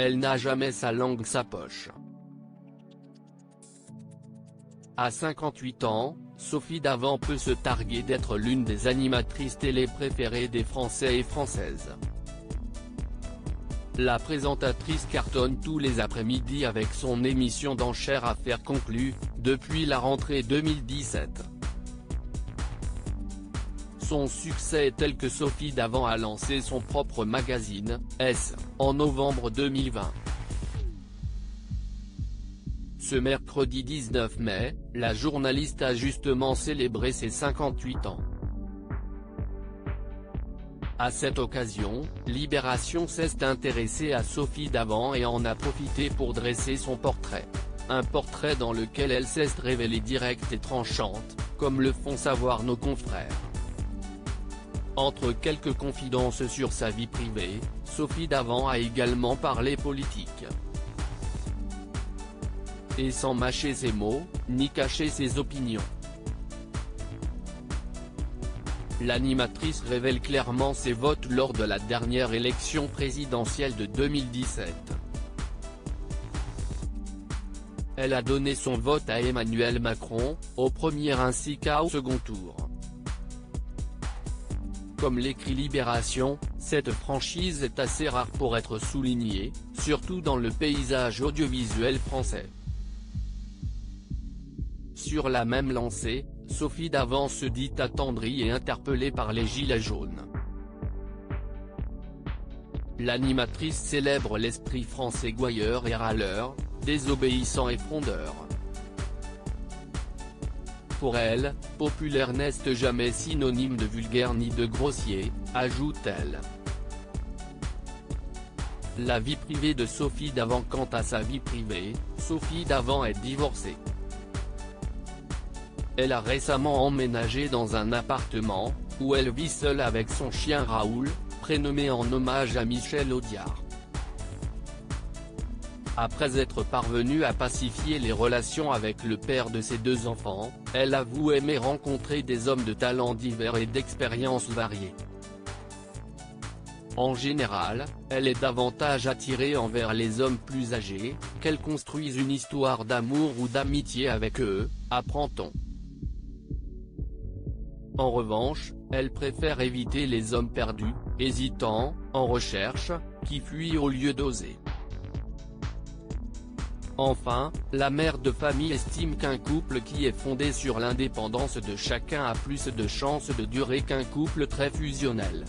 Elle n'a jamais sa langue sa poche. À 58 ans, Sophie Davant peut se targuer d'être l'une des animatrices télé préférées des Français et Françaises. La présentatrice cartonne tous les après-midi avec son émission d'enchères Affaires conclues, depuis la rentrée 2017. Son succès est tel que Sophie Davant a lancé son propre magazine, S, en novembre 2020. Ce mercredi 19 mai, la journaliste a justement célébré ses 58 ans. À cette occasion, Libération s'est intéressé à Sophie Davant et en a profité pour dresser son portrait. Un portrait dans lequel elle s'est révélée directe et tranchante, comme le font savoir nos confrères. Entre quelques confidences sur sa vie privée, Sophie Davant a également parlé politique. Et sans mâcher ses mots, ni cacher ses opinions. L'animatrice révèle clairement ses votes lors de la dernière élection présidentielle de 2017. Elle a donné son vote à Emmanuel Macron, au premier ainsi qu'au second tour. Comme l'écrit Libération, cette franchise est assez rare pour être soulignée, surtout dans le paysage audiovisuel français. Sur la même lancée, Sophie Davant se dit attendrie et interpellée par les Gilets jaunes. L'animatrice célèbre l'esprit français gouailleur et râleur, désobéissant et frondeur. Pour elle, populaire n'est jamais synonyme de vulgaire ni de grossier, ajoute-t-elle. La vie privée de Sophie Davant. Quant à sa vie privée, Sophie Davant est divorcée. Elle a récemment emménagé dans un appartement, où elle vit seule avec son chien Raoul, prénommé en hommage à Michel Audiard. Après être parvenue à pacifier les relations avec le père de ses deux enfants, elle avoue aimer rencontrer des hommes de talents divers et d'expériences variées. En général, elle est davantage attirée envers les hommes plus âgés, qu'elle construise une histoire d'amour ou d'amitié avec eux, apprend-on. En revanche, elle préfère éviter les hommes perdus, hésitants, en recherche, qui fuient au lieu d'oser. Enfin, la mère de famille estime qu'un couple qui est fondé sur l'indépendance de chacun a plus de chances de durer qu'un couple très fusionnel.